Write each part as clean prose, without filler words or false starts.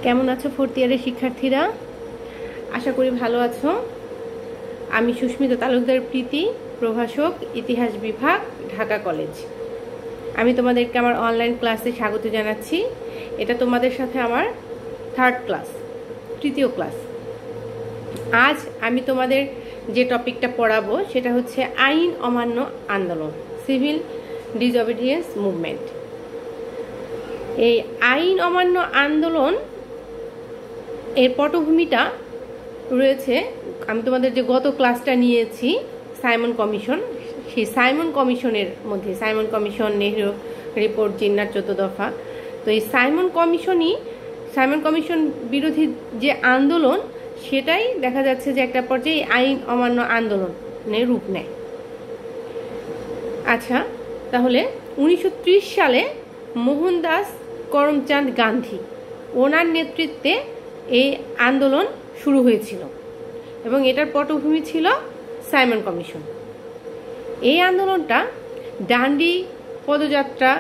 কেমন আছো ফোর্থ ইয়ারের শিক্ষার্থীরা? আশা করি ভালো আছো। আমি সুস্মিতা তালুকদার প্রীতি, প্রভাষক, ইতিহাস বিভাগ, ঢাকা কলেজ। আমি তোমাদেরকে আমার অনলাইন ক্লাসে স্বাগত জানাচ্ছি। এটা তোমাদের সাথে আমার থার্ড ক্লাস, তৃতীয় ক্লাস। আজ আমি তোমাদের যে টপিকটা পড়াবো সেটা হচ্ছে আইন অমান্য আন্দোলন, সিভিল ডিসঅবিডিয়েন্স মুভমেন্ট। এই আইন অমান্য আন্দোলন এর পটভূমিটা রয়েছে, আমি তোমাদের যে গত ক্লাসটা নিয়েছি সাইমন কমিশন, সেই সাইমন কমিশনের মধ্যে, সাইমন কমিশন, নেহরু রিপোর্ট, জিন্নার 14 দফা। তো এই সাইমন কমিশন বিরোধী যে আন্দোলন, সেটাই দেখা যাচ্ছে যে একটা পর্যায়ে আইন অমান্য আন্দোলনের রূপ নেয়। আচ্ছা, তাহলে 1930 সালে মোহনদাস করমচাঁদ গান্ধী, ওনার নেতৃত্বে এই আন্দোলন শুরু হয়েছিল এবং এটার পটভূমি ছিল সাইমন কমিশন। এই আন্দোলনটা ডান্ডি পদযাত্রা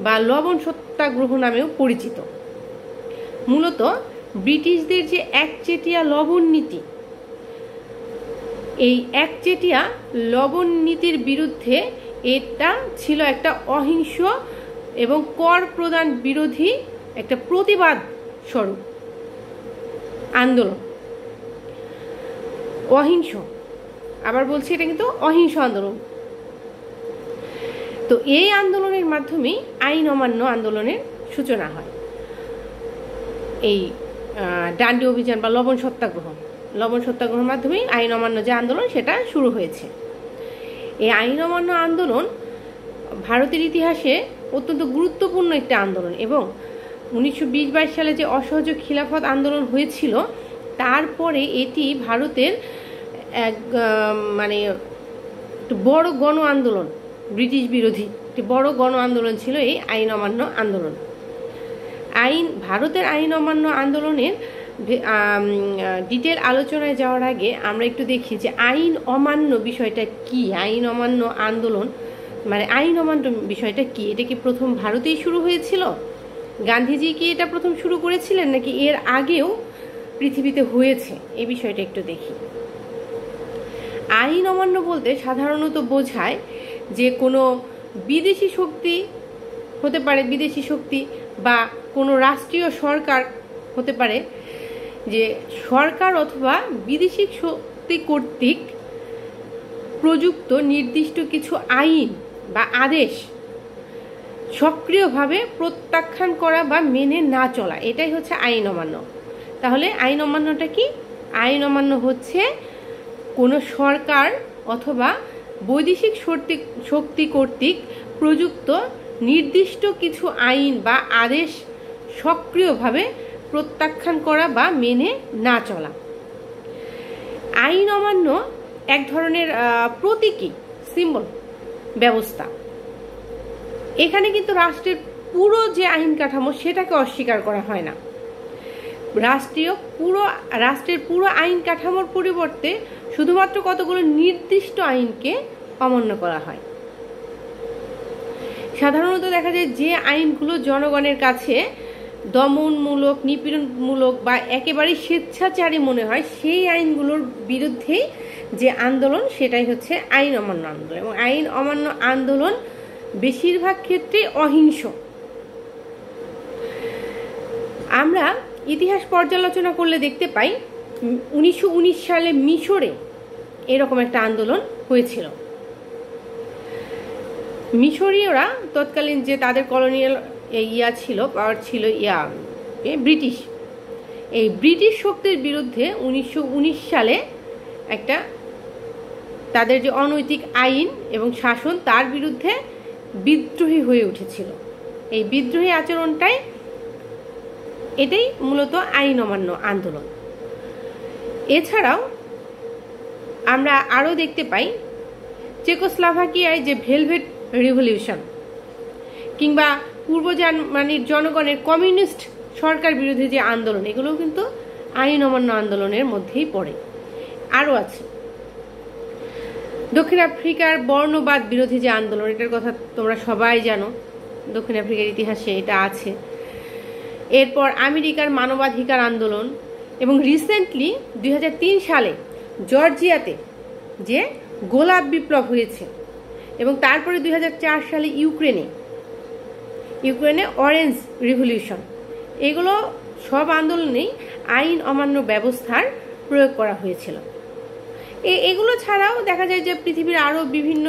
বা লবণ সত্যাগ্রহ নামেও পরিচিত। মূলত ব্রিটিশদের যে একচেটিয়া লবণ নীতি, এই একচেটিয়া লবণ নীতির বিরুদ্ধে এটা ছিল একটা অহিংস এবং কর প্রদান বিরোধী একটা প্রতিবাদ স্বরূপ আন্দোলন। অহিংস, আবার বলছি, এটা কিন্তু অহিংস আন্দোলন। তো এই আন্দোলনের মাধ্যমেই আইন অমান্য আন্দোলনের সূচনা হয়। এই ডান্ডি অভিযান বা লবণ সত্যাগ্রহের মাধ্যমেই আইন অমান্য যে আন্দোলন সেটা শুরু হয়েছে। এই আইন অমান্য আন্দোলন ভারতের ইতিহাসে অত্যন্ত গুরুত্বপূর্ণ একটা আন্দোলন এবং 1920-22 সালে যে অসহযোগ খিলাফত আন্দোলন হয়েছিল, তারপরে এটি ভারতের এক একটু বড় গণ আন্দোলন, ব্রিটিশ বিরোধী একটি বড় গণ আন্দোলন ছিল এই আইন অমান্য আন্দোলন। ভারতের আইন অমান্য আন্দোলনের ডিটেল আলোচনায় যাওয়ার আগে আমরা একটু দেখি যে আইন অমান্য বিষয়টা কি। আইন অমান্য আন্দোলন আইন অমান্য বিষয়টা কি? এটা কি প্রথম ভারতেই শুরু হয়েছিল? গান্ধীজি কি এটা প্রথম শুরু করেছিলেন নাকি এর আগেও পৃথিবীতে হয়েছে? এই বিষয়টা একটু দেখি। আইন অমান্য বলতে সাধারণত বোঝায় যে কোনো বিদেশি শক্তি হতে পারে, বিদেশি শক্তি বা কোনো রাষ্ট্রীয় সরকার হতে পারে, যে সরকার অথবা বিদেশি শক্তি কর্তৃক প্রযুক্ত নির্দিষ্ট কিছু আইন বা আদেশ সক্রিয়ভাবে প্রত্যাখ্যান করা বা মেনে না চলা, এটাই হচ্ছে আইন অমান্য। তাহলে আইন অমান্যটা কি? আইন অমান্য হচ্ছে কোনো সরকার অথবা বৈদেশিক শক্তি কর্তৃক প্রযুক্ত নির্দিষ্ট কিছু আইন বা আদেশ সক্রিয়ভাবে প্রত্যাখ্যান করা বা মেনে না চলা। আইন অমান্য এক ধরনের প্রতীকী সিম্বল ব্যবস্থা। এখানে কিন্তু রাষ্ট্রের পুরো যে আইন কাঠামো সেটাকে অস্বীকার করা হয় না। রাষ্ট্রের পুরো আইন কাঠামোর পরিবর্তে শুধুমাত্র কতগুলো নির্দিষ্ট আইনকে অমান্য করা হয়। সাধারণত দেখা যায় যে আইনগুলো জনগণের কাছে দমনমূলক, নিপীড়নমূলক বা একেবারে স্বেচ্ছাচারী মনে হয়, সেই আইনগুলোর বিরুদ্ধেই যে আন্দোলন, সেটাই হচ্ছে আইন অমান্য আন্দোলন। এবং আইন অমান্য আন্দোলন বেশিরভাগ ক্ষেত্রেই অহিংস। আমরা ইতিহাস পর্যালোচনা করলে দেখতে পাই 1919 সালে মিশরে এরকম একটা আন্দোলন হয়েছিল। মিশরীয়রা তৎকালীন যে তাদের কলোনিয়াল পাওয়ার ছিল ব্রিটিশ, এই ব্রিটিশ শক্তির বিরুদ্ধে 1919 সালে একটা তাদের যে অনৈতিক আইন এবং শাসন, তার বিরুদ্ধে বিদ্রোহী হয়ে উঠেছিল। এই বিদ্রোহী আচরণটাই, এটাই মূলত আইন অমান্য আন্দোলন। এছাড়াও আমরা আরও দেখতে পাই চেকোস্লোভাকিয়ায় যে ভেলভেট রিভলিউশন, কিংবা পূর্ব জার্মানির জনগণের কমিউনিস্ট সরকার বিরোধী যে আন্দোলন, এগুলোও কিন্তু আইন অমান্য আন্দোলনের মধ্যেই পড়ে। আরও আছে দক্ষিণ আফ্রিকার বর্ণবাদ বিরোধী যে আন্দোলন, এটার কথা তোমরা সবাই জানো, দক্ষিণ আফ্রিকার ইতিহাসে এটা আছে। এরপর আমেরিকার মানবাধিকার আন্দোলন, এবং রিসেন্টলি 2003 সালে জর্জিয়াতে যে গোলাপ বিপ্লব হয়েছে, এবং তারপরে 2004 সালে ইউক্রেনে অরেঞ্জ রিভলিউশন। এগুলো সব আন্দোলনেই আইন অমান্য ব্যবস্থার প্রয়োগ করা হয়েছিল। এগুলো ছাড়াও দেখা যায় যে পৃথিবীর আরও বিভিন্ন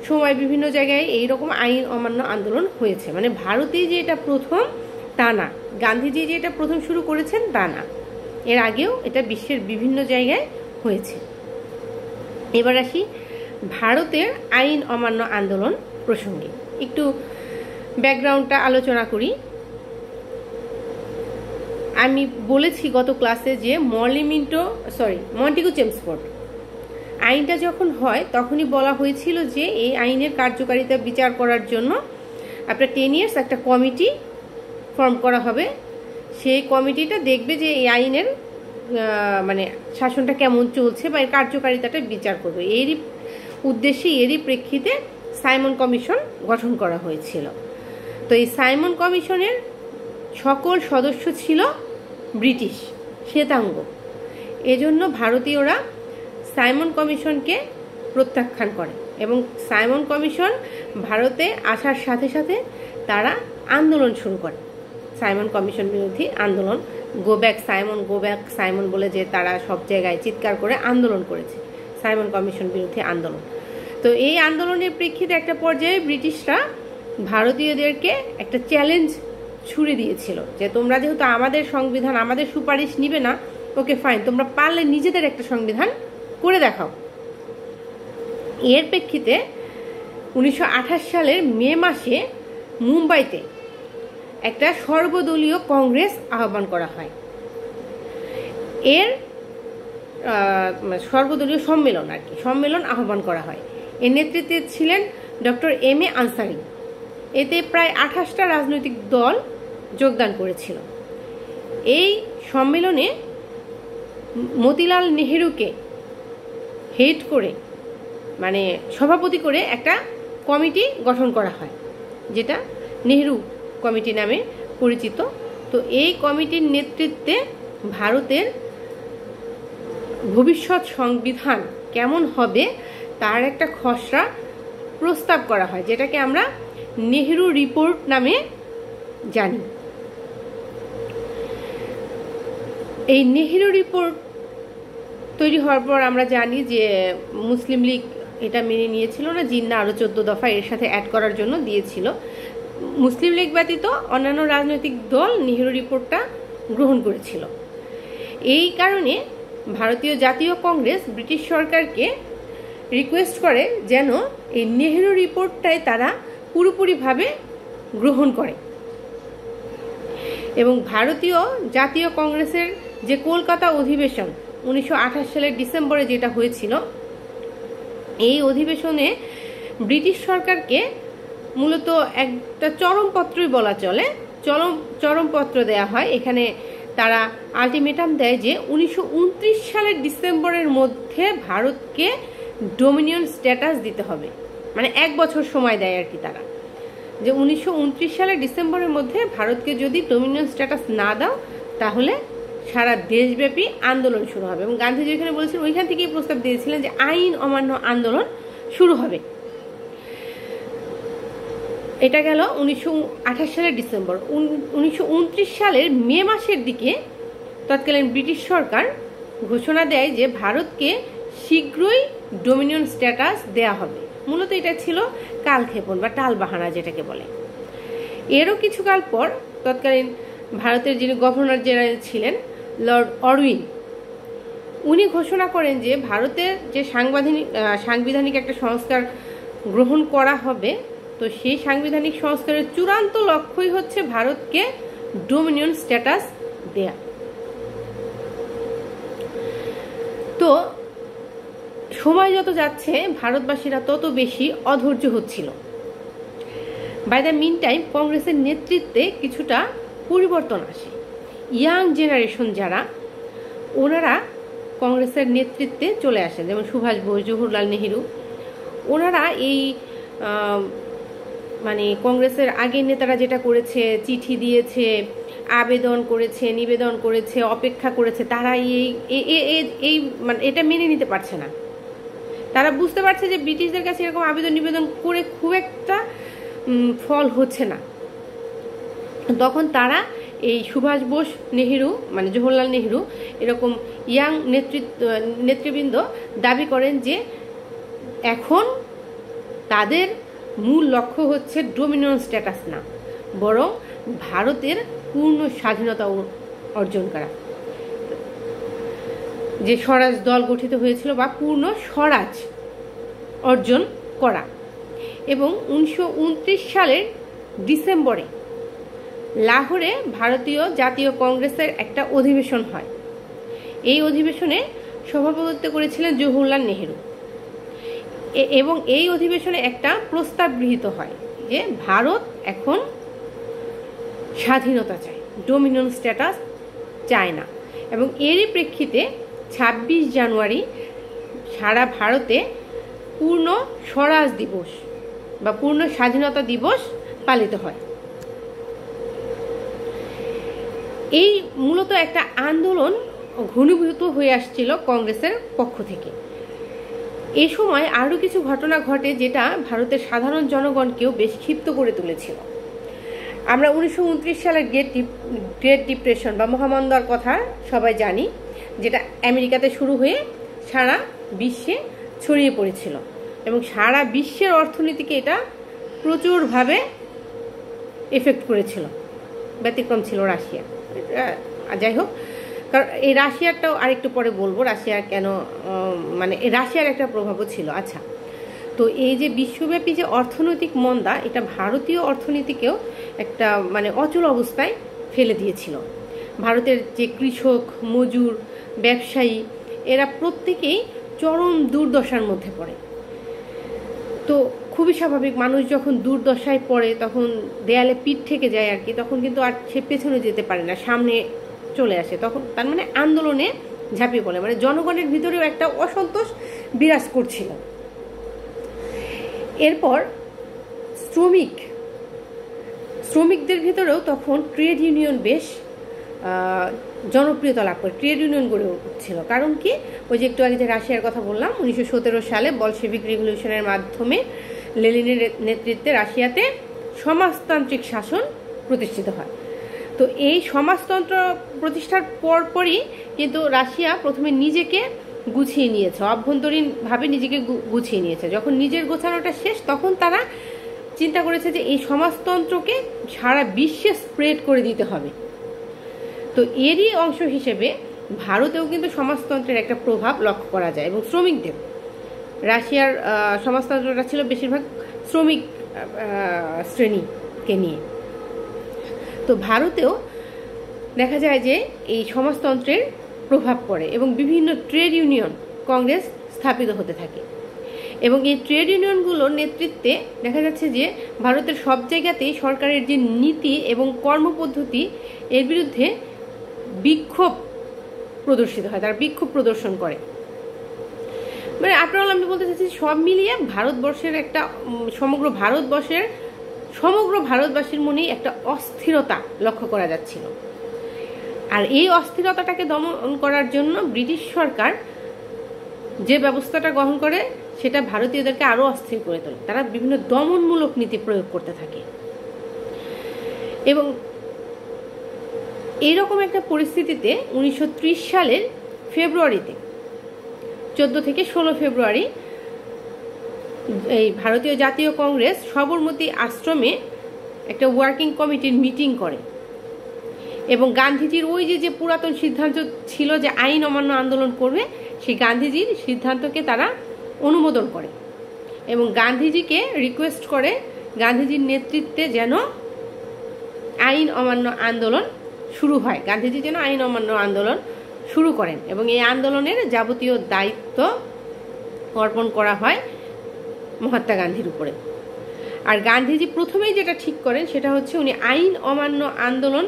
সময় বিভিন্ন জায়গায় এইরকম আইন অমান্য আন্দোলন হয়েছে। মানে ভারতে যে এটা প্রথম তা না, গান্ধীজি যে এটা প্রথম শুরু করেছেন তা না, এর আগেও এটা বিশ্বের বিভিন্ন জায়গায় হয়েছে। এবার আসি ভারতের আইন অমান্য আন্দোলন প্রসঙ্গে, একটু ব্যাকগ্রাউন্ডটা আলোচনা করি। আমি বলেছি গত ক্লাসে যে মন্টেগু চেমসফোর্ড আইনটা যখন হয় তখনই বলা হয়েছিল যে এই আইনের কার্যকারিতা বিচার করার জন্য আপনার 10 ইয়ার্স একটা কমিটি ফর্ম করা হবে। সেই কমিটিটা দেখবে যে এই আইনের মানে শাসনটা কেমন চলছে বা এর কার্যকারিতাটা বিচার করবে। এরই উদ্দেশ্যে, এরই প্রেক্ষিতে সাইমন কমিশন গঠন করা হয়েছিল। তো এই সাইমন কমিশনের সকল সদস্য ছিল ব্রিটিশ শ্বেতাঙ্গ। এজন্য ভারতীয়রা সাইমন কমিশনকে প্রত্যাখ্যান করে, এবং সাইমন কমিশন ভারতে আসার সাথে সাথে তারা আন্দোলন শুরু করে। সাইমন কমিশন বিরোধী আন্দোলন, গো ব্যাক সাইমন বলে যে তারা সব জায়গায় চিৎকার করে আন্দোলন করেছে, সাইমন কমিশন বিরোধী আন্দোলন। তো এই আন্দোলনের প্রেক্ষিতে একটা পর্যায়ে ব্রিটিশরা ভারতীয়দেরকে একটা চ্যালেঞ্জ ছুড়ে দিয়েছিল যে তোমরা যেহেতু আমাদের সংবিধান, আমাদের সুপারিশ নিবে না, ওকে ফাইন, তোমরা পারলে নিজেদের একটা সংবিধান করে দেখাও। এর প্রেক্ষিতে 1928 সালের মে মাসে মুম্বাইতে একটা সর্বদলীয় কংগ্রেস আহ্বান করা হয়। এর সর্বদলীয় সম্মেলন আহ্বান করা হয়। এর নেতৃত্বে ছিলেন ডক্টর M.A. আনসারি। এতে প্রায় 28টা রাজনৈতিক দল যোগদান করেছিল। এই সম্মেলনে মতিলাল নেহেরুকে হেড করে, মানে সভাপতি করে একটা কমিটি গঠন করা হয়, যেটা নেহেরু কমিটি নামে পরিচিত। তো এই কমিটির নেতৃত্বে ভারতের ভবিষ্যৎ সংবিধান কেমন হবে তার একটা খসড়া প্রস্তাব করা হয়, যেটাকে আমরা নেহেরু রিপোর্ট নামে জানি। এই নেহেরু রিপোর্ট তৈরি হওয়ার পর আমরা জানি যে মুসলিম লীগ এটা মেনে নিয়েছিল না, জিন্না আরও 14 দফা এর সাথে অ্যাড করার জন্য দিয়েছিল। মুসলিম লীগ ব্যতীত অন্যান্য রাজনৈতিক দল নেহেরু রিপোর্টটা গ্রহণ করেছিল। এই কারণে ভারতীয় জাতীয় কংগ্রেস ব্রিটিশ সরকারকে রিকোয়েস্ট করে যেন এই নেহেরু রিপোর্টটাই তারা পুরোপুরিভাবে গ্রহণ করে। এবং ভারতীয় জাতীয় কংগ্রেসের যে কলকাতা অধিবেশন 1928 সালের ডিসেম্বরে যেটা হয়েছিল, এই অধিবেশনে ব্রিটিশ সরকারকে মূলত একটা চরমপত্রই বলা চলে, চরমপত্র দেয়া হয়। এখানে তারা আলটিমেটাম দেয় যে 1929 সালের ডিসেম্বরের মধ্যে ভারতকে ডোমিনিয়ন স্ট্যাটাস দিতে হবে। মানে 1 বছর সময় দেয় আর কি তারা, যে 1929 সালের ডিসেম্বরের মধ্যে ভারতকে যদি ডোমিনিয়ন স্ট্যাটাস না দাও তাহলে সারা দেশব্যাপী আন্দোলন শুরু হবে। এবং গান্ধীজি এখানে বলেছিলেন, ওইখান থেকেই প্রস্তাব দিয়েছিলেন যে আইন অমান্য আন্দোলন শুরু হবে। এটা গেল 1928 সালের ডিসেম্বর। 1929 সালের মে মাসের দিকে তৎকালীন ব্রিটিশ সরকার ঘোষণা দেয় যে ভারতকে শীঘ্রই ডোমিনিয়ন স্ট্যাটাস দেয়া হবে। মূলত এটা ছিল কালক্ষেপণ বা টালবাহানা যেটাকে বলে। এরও কিছুকাল পর তৎকালীন ভারতের যিনি গভর্নর জেনারেল ছিলেন লর্ড অরউইন, উনি ঘোষণা করেন যে ভারতের যে সাংবিধানিক একটা সংস্কার গ্রহণ করা হবে, তো সেই সাংবিধানিক সংস্কারের চূড়ান্ত লক্ষ্যই হচ্ছে ভারতকে ডোমিনিয়ন স্ট্যাটাস দেয়া। তো সময় যত যাচ্ছে ভারতবাসীরা তত বেশি অধৈর্য হচ্ছিল। বাই দ্য মিন টাইম কংগ্রেসের নেতৃত্বে কিছুটা পরিবর্তন আসে। ইয়াং জেনারেশন যারা, ওনারা কংগ্রেসের নেতৃত্বে চলে আসেন, যেমন সুভাষ বোস, জওহরলাল নেহেরু। ওনারা এই মানে কংগ্রেসের আগের নেতারা যেটা করেছে, চিঠি দিয়েছে, আবেদন করেছে, নিবেদন করেছে, অপেক্ষা করেছে, তারা এই মানে এটা মেনে নিতে পারছে না। তারা বুঝতে পারছে যে ব্রিটিশদের কাছে এরকম আবেদন নিবেদন করে খুব একটা ফল হচ্ছে না। তখন তারা এই সুভাষ বোস, নেহেরু মানে জওহরলাল নেহেরু এরকম ইয়াং নেতৃবৃন্দ দাবি করেন যে এখন তাদের মূল লক্ষ্য হচ্ছে ডোমিনিয়ন স্ট্যাটাস না, বরং ভারতের পূর্ণ স্বাধীনতা অর্জন করা। যে স্বরাজ দল গঠিত হয়েছিল বা পূর্ণ স্বরাজ অর্জন করা। এবং 1929 সালের ডিসেম্বরে লাহোরে ভারতীয় জাতীয় কংগ্রেসের একটা অধিবেশন হয়। এই অধিবেশনে সভাপতিত্ব করেছিলেন জওহরলাল নেহেরু এবং এই অধিবেশনে একটা প্রস্তাব গৃহীত হয় যে ভারত এখন স্বাধীনতা চায়, ডোমিনিয়ন স্ট্যাটাস চায় না। এবং এরই প্রেক্ষিতে 26 জানুয়ারি সারা ভারতে পূর্ণ স্বরাজ দিবস বা পূর্ণ স্বাধীনতা দিবস পালিত হয়। এই মূলত একটা আন্দোলন ঘনীভূত হয়ে আসছিল কংগ্রেসের পক্ষ থেকে। এই সময় আরও কিছু ঘটনা ঘটে যেটা ভারতের সাধারণ জনগণকেও বেশ ক্ষিপ্ত করে তুলেছিল। আমরা 1929 সালের গ্রেট ডিপ্রেশন বা মহামন্দার কথা সবাই জানি, যেটা আমেরিকাতে শুরু হয়ে সারা বিশ্বে ছড়িয়ে পড়েছিল এবং সারা বিশ্বের অর্থনীতিকে এটা প্রচুরভাবে এফেক্ট করেছিল। ব্যতিক্রম ছিল রাশিয়া। যাই হোক, কারণ এই রাশিয়ারটাও আরেকটু পরে বলবো, রাশিয়ার কেন মানে রাশিয়ার একটা প্রভাবও ছিল। আচ্ছা, তো এই যে বিশ্বব্যাপী যে অর্থনৈতিক মন্দা, এটা ভারতীয় অর্থনীতিকেও একটা মানে অচল অবস্থায় ফেলে দিয়েছিল। ভারতের যে কৃষক, মজুর, ব্যবসায়ী এরা প্রত্যেকেই চরম দুর্দশার মধ্যে পড়ে। তো খুবই স্বাভাবিক, মানুষ যখন দুর্দশায় পড়ে তখন দেয়ালে পিঠ থেকে যায় আর কি, তখন কিন্তু আর সে পেছনে যেতে পারে না, সামনে চলে আসে। তখন তার মানে আন্দোলনে ঝাঁপিয়ে পড়ে, মানে জনগণের ভিতরেও একটা অসন্তোষ বিরাজ করছিল। এরপর শ্রমিকদের ভিতরেও তখন ট্রেড ইউনিয়ন বেশ জনপ্রিয়তা লাভ করে, ট্রেড ইউনিয়ন গড়ে উঠছিল। কারণ কি, ওই যে একটু আগে যে রাশিয়ার কথা বললাম, 1917 সালে বলশেভিক রেভলিউশনের মাধ্যমে লেনিনের নেতৃত্বে রাশিয়াতে সমাজতান্ত্রিক শাসন প্রতিষ্ঠিত হয়। তো এই সমাজতন্ত্র প্রতিষ্ঠার পরপরই কিন্তু রাশিয়া প্রথমে নিজেকে গুছিয়ে নিয়েছে, অভ্যন্তরীণভাবে নিজেকে গুছিয়ে নিয়েছে। যখন নিজের গোছানোটা শেষ, তখন তারা চিন্তা করেছে যে এই সমাজতন্ত্রকে সারা বিশ্বে স্প্রেড করে দিতে হবে। তো এরই অংশ হিসেবে ভারতেও কিন্তু সমাজতন্ত্রের একটা প্রভাব লক্ষ্য করা যায়। এবং শ্রমিকদের, রাশিয়ার সমাজতন্ত্রটা ছিল বেশিরভাগ শ্রমিক শ্রেণীকে নিয়ে। তো ভারতেও দেখা যায় যে এই সমাজতন্ত্রের প্রভাব পড়ে এবং বিভিন্ন ট্রেড ইউনিয়ন কংগ্রেস স্থাপিত হতে থাকে। এবং এই ট্রেড ইউনিয়নগুলোর নেতৃত্বে দেখা যাচ্ছে যে ভারতের সব জায়গাতেই সরকারের যে নীতি এবং কর্মপদ্ধতি এর বিরুদ্ধে বিক্ষোভ প্রদর্শিত হয়, তারা বিক্ষোভ প্রদর্শন করে। মানে আপনারা, আমি বলতে চাচ্ছি সব মিলিয়ে ভারতবর্ষের একটা সমগ্র ভারতবাসীর মনেই একটা অস্থিরতা লক্ষ্য করা যাচ্ছিল। আর এই অস্থিরতাটাকে দমন করার জন্য ব্রিটিশ সরকার যে ব্যবস্থাটা গ্রহণ করে সেটা ভারতীয়দেরকে আরো অস্থির করে তোলে। তারা বিভিন্ন দমনমূলক নীতি প্রয়োগ করতে থাকে। এবং এইরকম একটা পরিস্থিতিতে 1930 সালের ফেব্রুয়ারিতে 14 থেকে 16 ফেব্রুয়ারি এই ভারতীয় জাতীয় কংগ্রেস সবরমতী আশ্রমে একটা ওয়ার্কিং কমিটির মিটিং করে এবং গান্ধীজির ওই যে পুরাতন সিদ্ধান্ত ছিল যে আইন অমান্য আন্দোলন করবে, সেই গান্ধীজির সিদ্ধান্তকে তারা অনুমোদন করে এবং গান্ধীজিকে রিকোয়েস্ট করে গান্ধীজির নেতৃত্বে যেন আইন অমান্য আন্দোলন শুরু হয়, গান্ধীজি যেন আইন অমান্য আন্দোলন শুরু করেন এবং এই আন্দোলনের যাবতীয় দায়িত্ব অর্পণ করা হয় মহাত্মা গান্ধীর উপরে। আর গান্ধীজি প্রথমেই যেটা ঠিক করেন সেটা হচ্ছে উনি আইন অমান্য আন্দোলন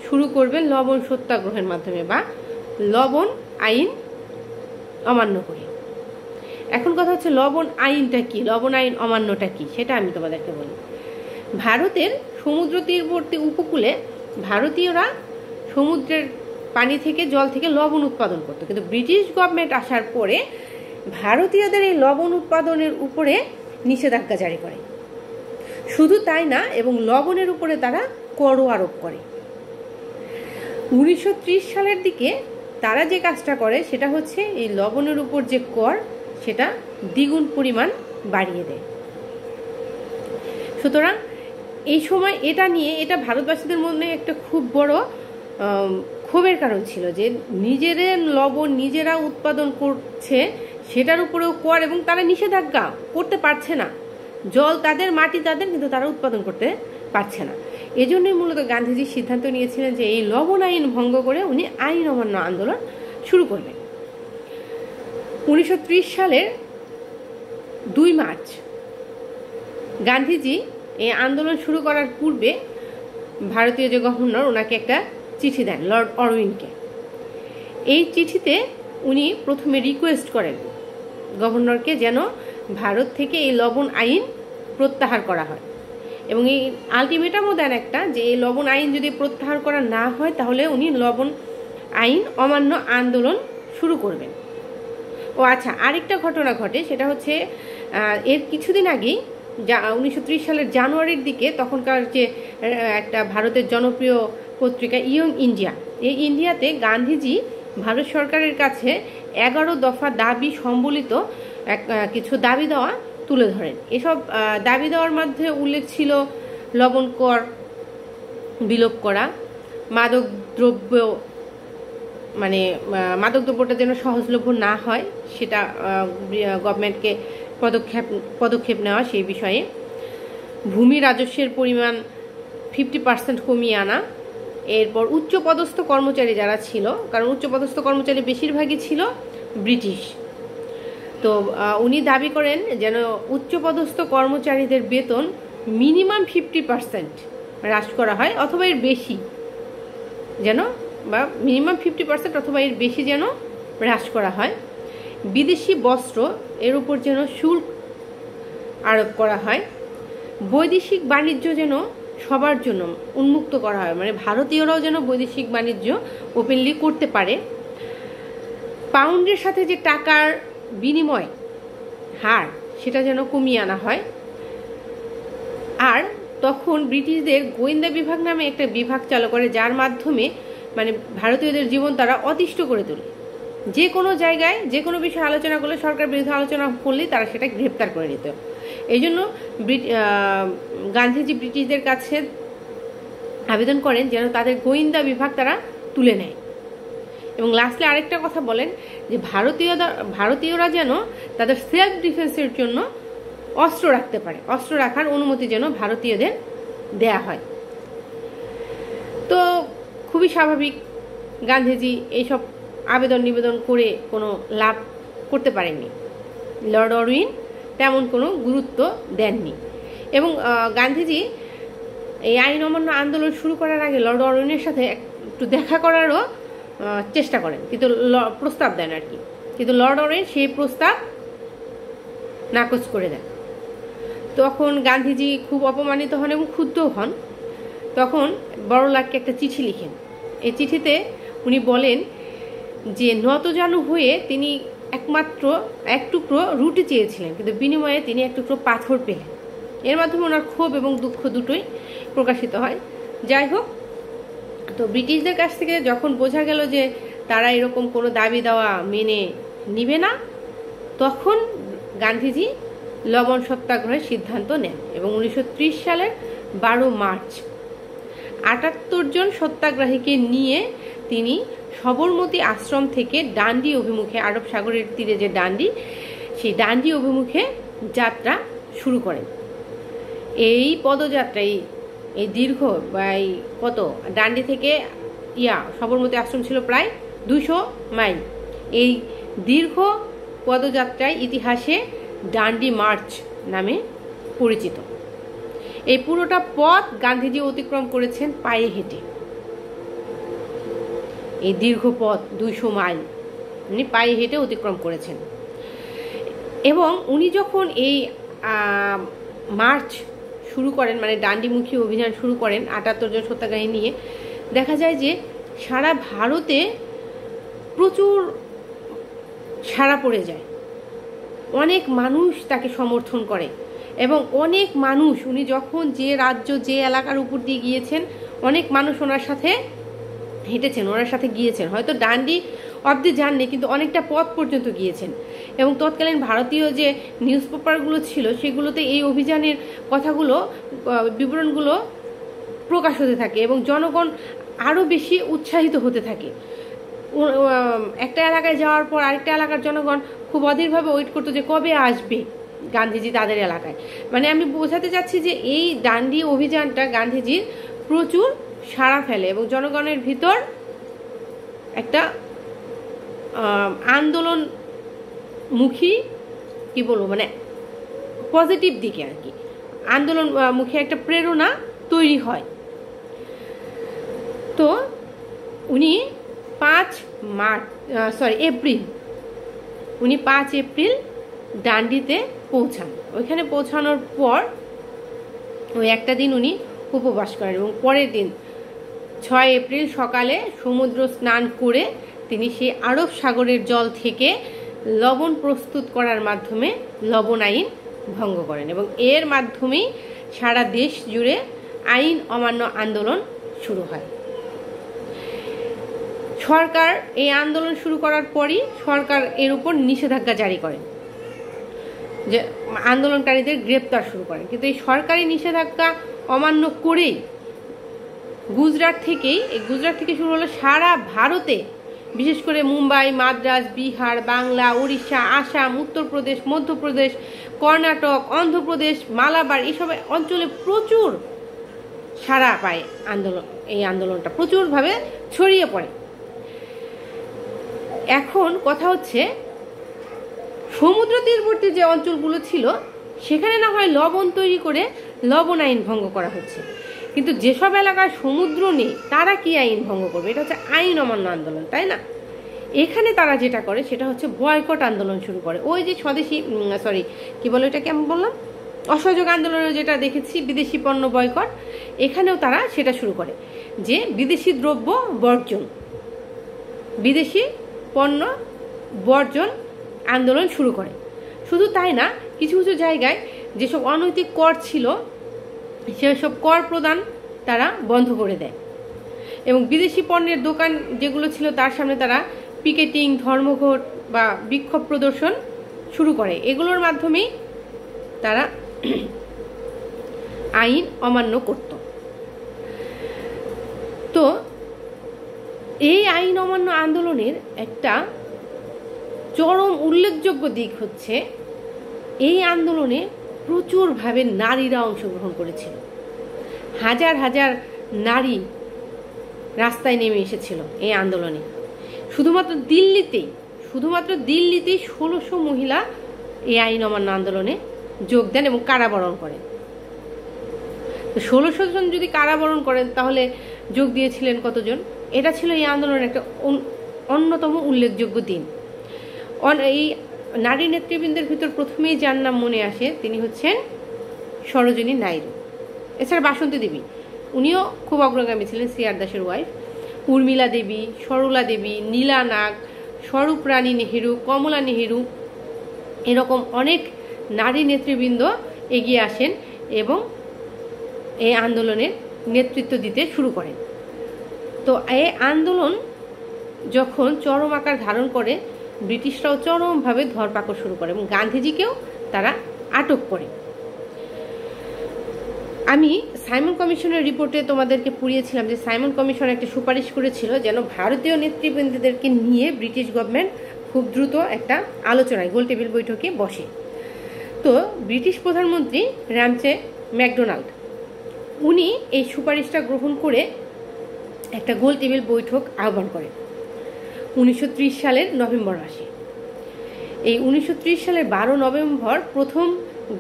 শুরু করবেন লবণ সত্যাগ্রহের মাধ্যমে বা লবণ আইন অমান্য করে। এখন কথা হচ্ছে লবণ আইনটা কি, লবণ আইন অমান্যটা কি, সেটা আমি তোমাদেরকে বলি। ভারতের সমুদ্র তীরবর্তী উপকূলে ভারতীয়রা সমুদ্রের পানি থেকে জল থেকে লবণ উৎপাদন করতো, কিন্তু ব্রিটিশ গভর্নমেন্ট আসার পরে ভারতীয়দের এই লবণ উৎপাদনের উপরে নিষেধাজ্ঞা জারি করে। শুধু তাই না, এবং লবণের উপরে তারা করও আরোপ করে। 1930 সালের দিকে তারা যে কাজটা করে সেটা হচ্ছে এই লবণের উপর যে কর সেটা দ্বিগুণ পরিমাণ বাড়িয়ে দেয়। সুতরাং এই সময় এটা ভারতবাসীদের মধ্যে একটা খুব বড় ক্ষোভের কারণ ছিল যে নিজেরা লবণ নিজেরা উৎপাদন করছে, সেটার উপরেও কর, এবং তারা নিষেধাজ্ঞা করতে পারছে না। জল তাদের, মাটি তাদের, কিন্তু তারা উৎপাদন করতে পারছে না। এজন্যই মূলত গান্ধীজি সিদ্ধান্ত নিয়েছিলেন যে এই লবণ আইন ভঙ্গ করে উনি আইন অমান্য আন্দোলন শুরু করবেন। 1930 সালের 2 মার্চ গান্ধীজি এই আন্দোলন শুরু করার পূর্বে ভারতীয় যে গভর্নর ওনাকে একটা চিঠি দেন, লর্ড অরউইনকে। এই চিঠিতে উনি প্রথমে রিকোয়েস্ট করেন গভর্নরকে যেন ভারত থেকে এই লবণ আইন প্রত্যাহার করা হয়, এবং এই আলটিমেটামও দেন একটা, যে এই লবণ আইন যদি প্রত্যাহার করা না হয় তাহলে উনি লবণ আইন অমান্য আন্দোলন শুরু করবেন। ও আচ্ছা, আরেকটা ঘটনা ঘটে, সেটা হচ্ছে এর কিছুদিন আগেই 1930 সালের জানুয়ারির দিকে তখনকার যে একটা ভারতের জনপ্রিয় পত্রিকা ইয়ং ইন্ডিয়া, এই ইন্ডিয়াতে গান্ধীজি ভারত সরকারের কাছে 11 দফা দাবি সম্বলিত কিছু দাবি দেওয়া তুলে ধরেন। এসব দাবি দেওয়ার মধ্যে উল্লেখ ছিল লবণ কর বিলোপ করা, মাদক দ্রব্যটা যেন সহজলভ্য না হয় সেটা গভর্নমেন্টকে পদক্ষেপ নেওয়া সেই বিষয়ে, ভূমি রাজস্বের পরিমাণ 50% কমিয়ে আনা, এরপর উচ্চপদস্থ কর্মচারী যারা ছিল, কারণ উচ্চপদস্থ কর্মচারী বেশিরভাগই ছিল ব্রিটিশ, তো উনি দাবি করেন যেন উচ্চপদস্থ কর্মচারীদের বেতন মিনিমাম 50% হ্রাস করা হয়, অথবা এর বেশি যেন, বা মিনিমাম 50% অথবা এর বেশি যেন হ্রাস করা হয়। বিদেশি বস্ত্র এর উপর যেন শুল্ক আরোপ করা হয়। বৈদেশিক বাণিজ্য যেন সবার জন্য উন্মুক্ত করা হয়, মানে ভারতীয়রাও যেন বৈদেশিক বাণিজ্য ওপেনলি করতে পারে। পাউন্ডের সাথে যে টাকার বিনিময় হার সেটা যেন কমিয়ে আনা হয়। আর তখন ব্রিটিশদের গোয়েন্দা বিভাগ নামে একটা বিভাগ চালু করে, যার মাধ্যমে মানে ভারতীয়দের জীবন তারা অতিষ্ঠ করে তোলে। যে কোনো জায়গায় যে কোনো বিষয়ে আলোচনা করলে, সরকার বিরুদ্ধে আলোচনা করলেই তারা সেটা গ্রেপ্তার করে নিত। এই জন্য গান্ধীজি ব্রিটিশদের কাছে আবেদন করেন যেন তাদের গোয়েন্দা বিভাগ তারা তুলে নেয়। এবং লাস্টে আরেকটা কথা বলেন যে ভারতীয়রা যেন তাদের সেলফ ডিফেন্সের জন্য অস্ত্র রাখতে পারে, অস্ত্র রাখার অনুমতি যেন ভারতীয়দের দেয়া হয়। তো খুবই স্বাভাবিক, গান্ধীজি এইসব আবেদন নিবেদন করে কোনো লাভ করতে পারেননি। লর্ড অরউইন তেমন কোনো গুরুত্ব দেননি, এবং গান্ধীজি এই আইন অমান্য আন্দোলন শুরু করার আগে লর্ড অরউইনের সাথে একটু দেখা করারও চেষ্টা করেন, কিন্তু প্রস্তাব দেন আর কি, কিন্তু লর্ড অরউইন সেই প্রস্তাব নাকচ করে দেন। তখন গান্ধীজি খুব অপমানিত হন এবং ক্ষুব্ধ হন। তখন বড়লাটকে একটা চিঠি লিখেন। এই চিঠিতে উনি বলেন যে নতজানু হয়ে তিনি একমাত্র এক টুকরো রুটি চেয়েছিলেন, কিন্তু বিনিময়ে তিনি এক টুকরো পাথর পেলেন। এর মাধ্যমে ওনার ক্ষোভ এবং দুঃখ দুটোই প্রকাশিত হয়। যাই হোক, তো ব্রিটিশদের কাছ থেকে যখন বোঝা গেল যে তারা এরকম কোনো দাবি দেওয়া মেনে নিবে না, তখন গান্ধীজি লবণ সত্যাগ্রহের সিদ্ধান্ত নেন, এবং 1930 সালের 12 মার্চ 78 জন সত্যাগ্রহীকে নিয়ে তিনি সবরমতী আশ্রম থেকে ডান্ডি অভিমুখে, আরব সাগরের তীরে যে ডান্ডি, সেই ডান্ডি অভিমুখে যাত্রা শুরু করেন। এই পদযাত্রায় এই দীর্ঘ ডান্ডি থেকে সবরমতী আশ্রম ছিল প্রায় 200 মাইল। এই দীর্ঘ পদযাত্রায় ইতিহাসে ডান্ডি মার্চ নামে পরিচিত। এই পুরোটা পথ গান্ধীজি অতিক্রম করেছেন পায়ে হেঁটে। এই দীর্ঘ পথ 200 মাইল উনি পায়ে হেঁটে অতিক্রম করেছেন। এবং উনি যখন এই মার্চ শুরু করেন, মানে ডান্ডিমুখী অভিযান শুরু করেন 78 জন সত্যাগ্রহী নিয়ে, দেখা যায় যে সারা ভারতে প্রচুর সাড়া পড়ে যায়, অনেক মানুষ তাকে সমর্থন করে এবং অনেক মানুষ উনি যখন যে রাজ্য যে এলাকার উপর দিয়ে গিয়েছেন অনেক মানুষ ওনার সাথে হেঁটেছেন, ওনার সাথে গিয়েছেন, হয়তো ডান্ডি অবধি যাননি কিন্তু অনেকটা পথ পর্যন্ত গিয়েছেন। এবং তৎকালীন ভারতীয় যে নিউজ পেপারগুলো ছিল সেগুলোতে এই অভিযানের কথাগুলো, বিবরণগুলো প্রকাশ হতে থাকে এবং জনগণ আরও বেশি উৎসাহিত হতে থাকে। একটা এলাকায় যাওয়ার পর আরেকটা এলাকার জনগণ খুব অধীরভাবে ওয়েট করতো যে কবে আসবে গান্ধীজি তাদের এলাকায়। মানে আমি বোঝাতে চাচ্ছি যে এই ডান্ডি অভিযানটা গান্ধীজির প্রচুর সাড়া ফেলে এবং জনগণের ভিতর একটা আন্দোলনমুখী কি বলবো মানে পজিটিভ দিকে আর কি আন্দোলনমুখী একটা প্রেরণা তৈরি হয়। তো উনি 5 এপ্রিল ডান্ডিতে পৌঁছান। ওইখানে পৌঁছানোর পর ওই একটা দিন উনি উপবাস করেন এবং পরের দিন 6 এপ্রিল সকালে সমুদ্র স্নান করে তিনি সেই আরব সাগরের জল থেকে লবণ প্রস্তুত করার মাধ্যমে লবণ আইন ভঙ্গ করেন এবং এর মাধ্যমেই সারা দেশ জুড়ে আইন অমান্য আন্দোলন শুরু হয়। সরকার এই আন্দোলন শুরু করার পরই সরকার এর উপর নিষেধাজ্ঞা জারি করেন, যে আন্দোলনকারীদের গ্রেপ্তার শুরু করেন। কিন্তু এই সরকারি নিষেধাজ্ঞা অমান্য করেই গুজরাট থেকে শুরু হলো সারা ভারতে, বিশেষ করে মুম্বাই, মাদ্রাজ, বিহার, বাংলা, উড়িষ্যা, আসাম, উত্তরপ্রদেশ, মধ্যপ্রদেশ, কর্ণাটক, অন্ধ্রপ্রদেশ, মালাবার এইসব অঞ্চলে প্রচুর সাড়া পায় এই আন্দোলনটা প্রচুরভাবে ছড়িয়ে পড়ে। এখন কথা হচ্ছে সমুদ্র তীরবর্তী যে অঞ্চলগুলো ছিল সেখানে না হয় লবণ তৈরি করে লবণ আইন ভঙ্গ করা হচ্ছে, কিন্তু যেসব এলাকায় সমুদ্র নেই তারা কি আইন ভঙ্গ করবে? এটা হচ্ছে আইন অমান্য আন্দোলন, তাই না? এখানে তারা যেটা করে সেটা হচ্ছে বয়কট আন্দোলন শুরু করে। ওই যে এটাকে আমি বললাম অসহযোগ আন্দোলনে যেটা দেখেছি বিদেশি পণ্য বয়কট, এখানেও তারা সেটা শুরু করে যে বিদেশি দ্রব্য বর্জন, বিদেশি পণ্য বর্জন আন্দোলন শুরু করে। শুধু তাই না, কিছু কিছু জায়গায় যেসব অনৈতিক কর ছিল সেসব কর প্রদান তারা বন্ধ করে দেয় এবং বিদেশি পণ্যের দোকান যেগুলো ছিল তার সামনে তারা পিকেটিং, ধর্মঘট বা বিক্ষোভ প্রদর্শন শুরু করে। এগুলোর মাধ্যমেই তারা আইন অমান্য করত। তো এই আইন অমান্য আন্দোলনের একটা চরম উল্লেখযোগ্য দিক হচ্ছে এই আন্দোলনে প্রচুরভাবে নারীরা অংশগ্রহণ করেছিল। হাজার হাজার নারী রাস্তায় নেমে এসেছিল এই আন্দোলনে। শুধুমাত্র দিল্লিতেই 1600 মহিলা এই আইন অমান্য আন্দোলনে যোগ দেন এবং কারাবরণ করেন। 1600 জন যদি কারাবরণ করেন তাহলে যোগ দিয়েছিলেন কতজন? এটা ছিল এই আন্দোলনের একটা অন্যতম উল্লেখযোগ্য দিন। এই নারী নেতৃবৃন্দের ভিতর প্রথমেই যার নাম মনে আসে তিনি হচ্ছেন সরোজিনী নাইডু। এছাড়া বাসন্তী দেবী, উনিও খুব অগ্রগামী ছিলেন, শ্রী দাসের ওয়াইফ। উর্মিলা দেবী, সরলা দেবী, নীলা নাগ, স্বরূপ রানী নেহেরু, কমলা নেহেরু, এরকম অনেক নারী নেতৃবৃন্দ এগিয়ে আসেন এবং এই আন্দোলনের নেতৃত্ব দিতে শুরু করেন। তো এই আন্দোলন যখন চরম আকার ধারণ করে ব্রিটিশরাও চরমভাবে ধরপাকড় শুরু করে এবং গান্ধীজিকেও তারা আটক করে। আমি সাইমন কমিশনের রিপোর্টে তোমাদেরকে পড়িয়েছিলাম যে সাইমন কমিশন একটা সুপারিশ করেছিল যেন ভারতীয় নেতৃবৃন্দদেরকে নিয়ে ব্রিটিশ গভর্নমেন্ট খুব দ্রুত একটা আলোচনায় গোলটেবিল বৈঠকে বসে। তো ব্রিটিশ প্রধানমন্ত্রী রামচে ম্যাকডোনাল্ড উনি এই সুপারিশটা গ্রহণ করে একটা গোলটেবিল বৈঠক আহ্বান করেন 1930 সালের নভেম্বর মাসে। এই 1930 সালের 12 নভেম্বর প্রথম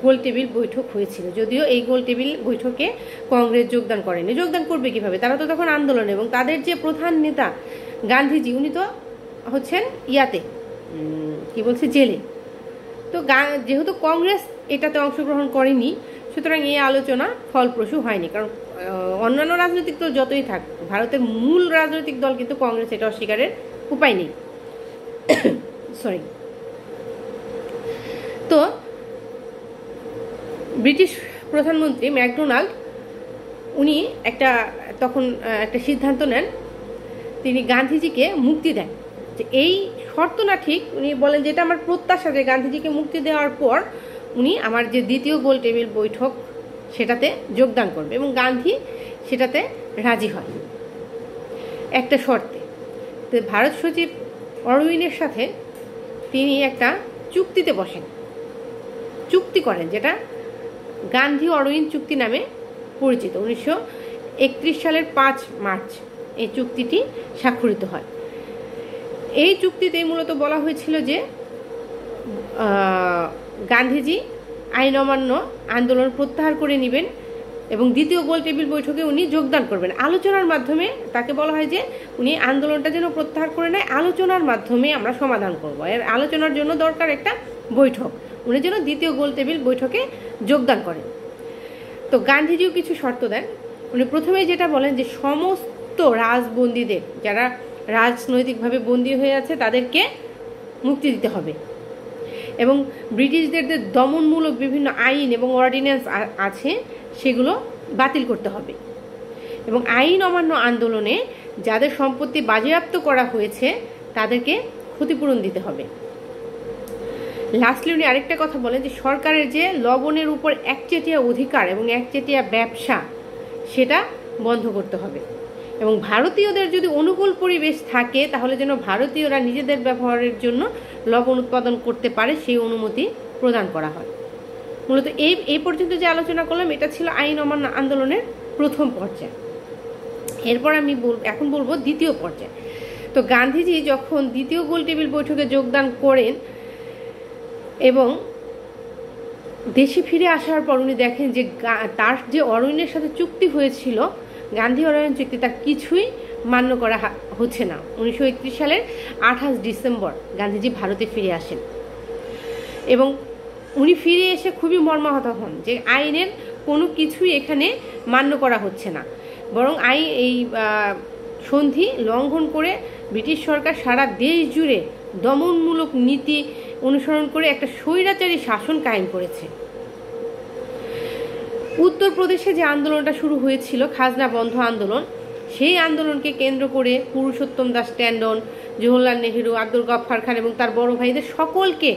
গোলটেবিল বৈঠক হয়েছিল, যদিও এই গোলটেবিল বৈঠকে কংগ্রেস যোগদান করেনি। যোগদান করবে কিভাবে? তারা তো তখন আন্দোলন, এবং তাদের যে প্রধান নেতা গান্ধীজি উনি তো হচ্ছেন জেলে। তো যেহেতু কংগ্রেস এটাতে অংশগ্রহণ করেনি সুতরাং এই আলোচনা ফলপ্রসূ হয়নি। কারণ অন্যান্য রাজনৈতিক দল যতই থাক, ভারতের মূল রাজনৈতিক দল কিন্তু কংগ্রেস, এটা অস্বীকারের উপায় নেই। সরি। তো ব্রিটিশ প্রধানমন্ত্রী ম্যাকডোনাল্ড উনি তখন একটা সিদ্ধান্ত নেন, তিনি গান্ধীজিকে মুক্তি দেন। যে এই শর্ত না ঠিক, উনি বলেন যেটা আমার প্রত্যাশা যে গান্ধীজিকে মুক্তি দেওয়ার পর উনি আমার যে দ্বিতীয় গোল টেবিল বৈঠক সেটাতে যোগদান করবে, এবং গান্ধী সেটাতে রাজি হয় একটা শর্তে। তো ভারত সচিব অরউইনের সাথে তিনি একটা চুক্তিতে বসেন, চুক্তি করেন, যেটা গান্ধী অরউইন চুক্তি নামে পরিচিত। 1931 সালের 5 মার্চ এই চুক্তিটি স্বাক্ষরিত হয়। এই চুক্তিতে মূলত বলা হয়েছিল যে গান্ধীজি আইন অমান্য আন্দোলন প্রত্যাহার করে নেবেন এবং দ্বিতীয় গোল টেবিল বৈঠকে উনি যোগদান করবেন। আলোচনার মাধ্যমে তাকে বলা হয় যে উনি আন্দোলনটা যেন প্রত্যাহার করে নেয়, আলোচনার মাধ্যমে আমরা সমাধান করব। এর আলোচনার জন্য দরকার একটা বৈঠক, উনি যেন দ্বিতীয় গোল টেবিল বৈঠকে যোগদান করেন। তো গান্ধীজিও কিছু শর্ত দেন। উনি প্রথমেই যেটা বলেন যে সমস্ত রাজবন্দীদের, যারা রাজনৈতিকভাবে বন্দী হয়ে আছে, তাদেরকে মুক্তি দিতে হবে, এবং ব্রিটিশদের যে দমনমূলক বিভিন্ন আইন এবং অর্ডিন্যান্স আছে সেগুলো বাতিল করতে হবে, এবং আইন অমান্য আন্দোলনে যাদের সম্পত্তি বাজেয়াপ্ত করা হয়েছে তাদেরকে ক্ষতিপূরণ দিতে হবে। লাস্টলি উনি আরেকটা কথা বলেন যে সরকারের যে লবণের উপর একচেটিয়া অধিকার এবং একচেটিয়া ব্যবসা সেটা বন্ধ করতে হবে, এবং ভারতীয়দের যদি অনুকূল পরিবেশ থাকে তাহলে যেন ভারতীয়রা নিজেদের ব্যবহারের জন্য লবণ উৎপাদন করতে পারে সেই অনুমতি প্রদান করা হয়। মূলত এই পর্যন্ত যে আলোচনা করলাম এটা ছিল আইন অমান্য আন্দোলনের প্রথম পর্যায়। এরপর আমি এখন বলবো দ্বিতীয় পর্যায়। তো গান্ধীজি যখন দ্বিতীয় গোল টেবিল বৈঠকে যোগদান করেন এবং দেশে ফিরে আসার পর উনি দেখেন যে তার যে অরউইনের সাথে চুক্তি হয়েছিল, গান্ধী অরউইন চুক্তি, তার কিছুই মান্য করা হচ্ছে না। 1931 সালের 28 ডিসেম্বর গান্ধীজি ভারতে ফিরে আসেন, এবং উনি ফিরে এসে খুবই মর্মাহত হন যে আইনের কোনো কিছুই এখানে মান্য করা হচ্ছে না, বরং এই সন্ধি লঙ্ঘন করে ব্রিটিশ সরকার সারা দেশ জুড়ে দমনমূলক নীতি অনুসরণ করে একটা স্বৈরাচারী শাসন কায়েম করেছে। উত্তরপ্রদেশে যে আন্দোলনটা শুরু হয়েছিল, খাজনা বন্ধ আন্দোলন, সেই আন্দোলনকে কেন্দ্র করে পুরুষোত্তম দাস ট্যান্ডন, জওহরলাল নেহেরু, আব্দুল গফফার খান এবং তার বড় ভাইদের সকলকে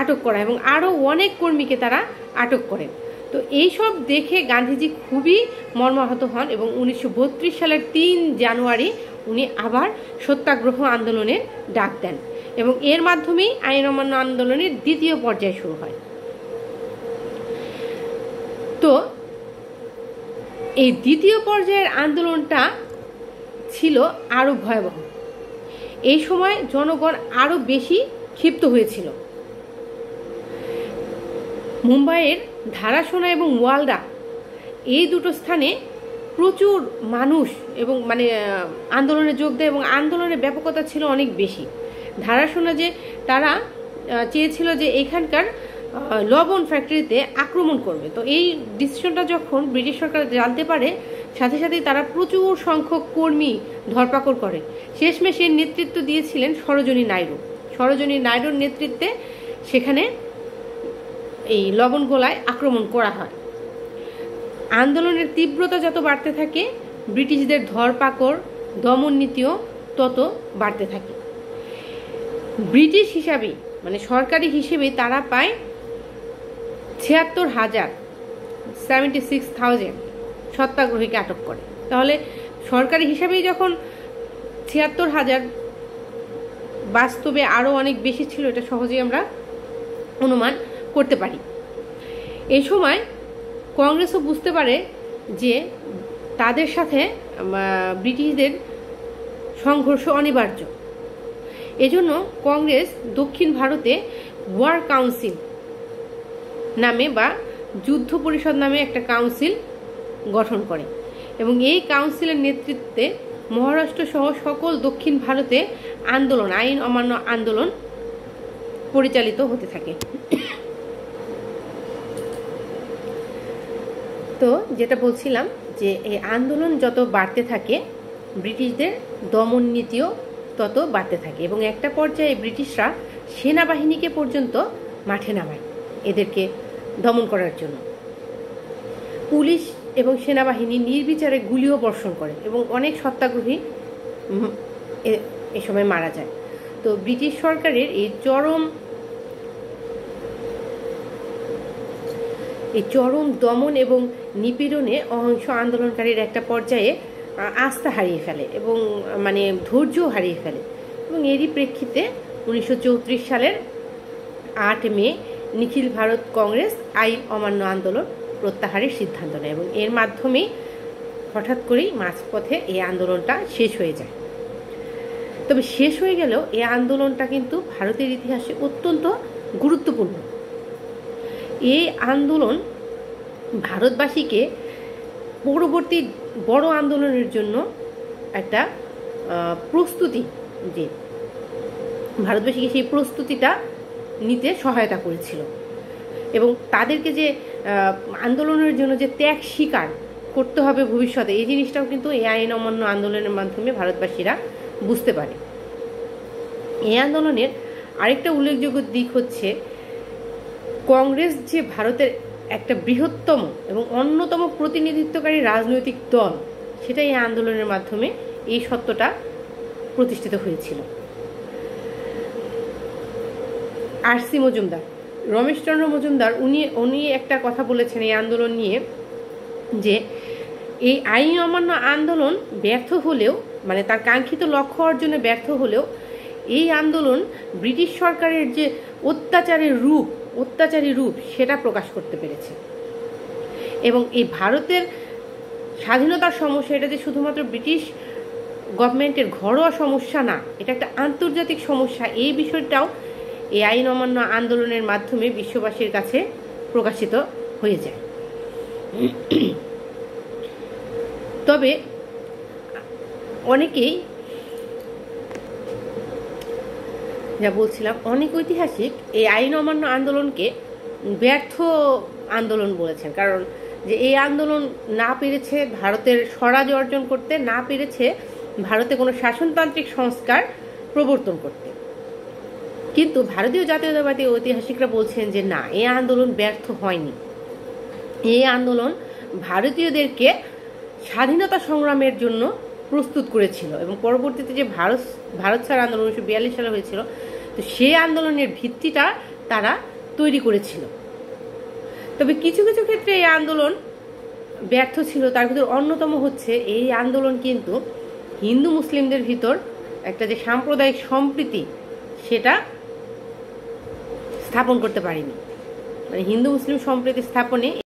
আটক করা এবং আরও অনেক কর্মীকে তারা আটক করেন। তো এইসব দেখে গান্ধীজি খুবই মর্মাহত হন এবং 1932 সালের 3 জানুয়ারি উনি আবার সত্যাগ্রহ আন্দোলনের ডাক দেন, এবং এর মাধ্যমেই আইন অমান্য আন্দোলনের দ্বিতীয় পর্যায় শুরু হয়। তো এই দ্বিতীয় পর্যায়ের আন্দোলনটা ছিল আরো ভয়াবহ। এই সময় জনগণ আরো বেশি ক্ষিপ্ত হয়েছিল। মুম্বাইয়ের ধারাসোনা এবং ওয়ালদা এই দুটো স্থানে প্রচুর মানুষ এবং আন্দোলনে যোগ দেয়, এবং আন্দোলনের ব্যাপকতা ছিল অনেক বেশি। ধারাসোনা যে তারা চেয়েছিল যে এখানকার লবণ ফ্যাক্টরিতে আক্রমণ করবে। তো এই ডিসিশনটা যখন ব্রিটিশ সরকার জানতে পারে, সাথে সাথেই তারা প্রচুর সংখ্যক কর্মী ধরপাকড় করে। শেষমেশ এর নেতৃত্ব দিয়েছিলেন সরোজিনী নাইডু। সরোজিনী নাইডুর নেতৃত্বে সেখানে এই লবণ গোলায় আক্রমণ করা হয়। আন্দোলনের তীব্রতা যত বাড়তে থাকে, ব্রিটিশদের ধরপাকড় দমন নীতিও তত বাড়তে থাকে। ব্রিটিশ হিসাবে সরকারি হিসেবে তারা পায় 76,000 সত্যাগ্রহীকে আটক করে। তাহলে সরকারি হিসাবেই যখন 76,000, বাস্তবে আরও অনেক বেশি ছিল, এটা সহজেই আমরা অনুমান করতে পারি। এই সময় কংগ্রেসও বুঝতে পারে যে তাদের সাথে ব্রিটিশদের সংঘর্ষ অনিবার্য। এজন্য কংগ্রেস দক্ষিণ ভারতে ওয়ার কাউন্সিল নামে বা যুদ্ধ পরিষদ নামে একটা কাউন্সিল গঠন করে, এবং এই কাউন্সিলের নেতৃত্বে মহারাষ্ট্র সহ সকল দক্ষিণ ভারতে আন্দোলন, আইন অমান্য আন্দোলন পরিচালিত হতে থাকে। তো যেটা বলছিলাম যে এই আন্দোলন যত বাড়তে থাকে ব্রিটিশদের দমন নীতিও তত বাড়তে থাকে এবং একটা পর্যায়ে ব্রিটিশরা সেনাবাহিনীকে পর্যন্ত মাঠে নামায় এদেরকে দমন করার জন্য। পুলিশ এবং সেনাবাহিনী নির্বিচারে গুলিও বর্ষণ করে এবং অনেক সত্যাগ্রহী এ সময় মারা যায়। তো ব্রিটিশ সরকারের এই চরম দমন এবং নিপীড়নে অহিংস আন্দোলনকারীর একটা পর্যায়ে আস্থা হারিয়ে ফেলে এবং ধৈর্য হারিয়ে ফেলে এবং এরই প্রেক্ষিতে 1934 সালের 8 মে নিখিল ভারত কংগ্রেস আইন অমান্য আন্দোলন প্রত্যাহারের সিদ্ধান্ত নেয় এবং এর মাধ্যমেই হঠাৎ করেই মাঝপথে এই আন্দোলনটা শেষ হয়ে যায়। তবে শেষ হয়ে গেলেও এই আন্দোলনটা কিন্তু ভারতের ইতিহাসে অত্যন্ত গুরুত্বপূর্ণ। এই আন্দোলন ভারতবাসীকে পরবর্তী বড় আন্দোলনের জন্য একটা প্রস্তুতি, যে ভারতবাসীকে সেই প্রস্তুতিটা নিতে সহায়তা করেছিল এবং তাদেরকে যে আন্দোলনের জন্য যে ত্যাগ স্বীকার করতে হবে ভবিষ্যতে, এই জিনিসটাও কিন্তু এই আইন অমান্য আন্দোলনের মাধ্যমে ভারতবাসীরা বুঝতে পারে। এই আন্দোলনের আরেকটা উল্লেখযোগ্য দিক হচ্ছে কংগ্রেস যে ভারতের একটা বৃহত্তম এবং অন্যতম প্রতিনিধিত্বকারী রাজনৈতিক দল, সেটা এই আন্দোলনের মাধ্যমে এই সত্যটা প্রতিষ্ঠিত হয়েছিল। আর.সি. মজুমদার, রমেশচন্দ্র মজুমদার উনি একটা কথা বলেছেন এই আন্দোলন নিয়ে, যে এই আইন অমান্য আন্দোলন ব্যর্থ হলেও, তার কাঙ্ক্ষিত লক্ষ্য অর্জনে ব্যর্থ হলেও, এই আন্দোলন ব্রিটিশ সরকারের যে অত্যাচারী রূপ সেটা প্রকাশ করতে পেরেছে এবং এই ভারতের স্বাধীনতার সমস্যা, এটা যে শুধুমাত্র ব্রিটিশ গভর্নমেন্টের ঘরোয়া সমস্যা না, এটা একটা আন্তর্জাতিক সমস্যা, এই বিষয়টাও এই আইন অমান্য আন্দোলনের মাধ্যমে বিশ্ববাসীর কাছে প্রকাশিত হয়ে যায়। তবে অনেকেই, যা বলছিলাম, অনেক ঐতিহাসিক এই আইন অমান্য আন্দোলনকে ব্যর্থ আন্দোলন বলেছেন, কারণ যে এই আন্দোলন না পেরেছে ভারতের স্বরাজ অর্জন করতে, না পেরেছে ভারতে কোনো শাসনতান্ত্রিক সংস্কার প্রবর্তন করতে। কিন্তু ভারতীয় জাতীয়তাবাদী ঐতিহাসিকরা বলছেন যে না, এই আন্দোলন ব্যর্থ হয়নি। এই আন্দোলন ভারতীয়দেরকে স্বাধীনতা সংগ্রামের জন্য প্রস্তুত করেছিল এবং পরবর্তীতে যে ভারত ছাড় আন্দোলন 1942 সালে হয়েছিল, তো সেই আন্দোলনের ভিত্তিটা তারা তৈরি করেছিল। তবে কিছু কিছু ক্ষেত্রে এই আন্দোলন ব্যর্থ ছিল। তার ভিতর অন্যতম হচ্ছে এই আন্দোলন কিন্তু হিন্দু মুসলিমদের ভিতর একটা যে সাম্প্রদায়িক সম্প্রীতি সেটা স্থাপন করতে পারেনি। হিন্দু মুসলিম সম্প্রীতি স্থাপনে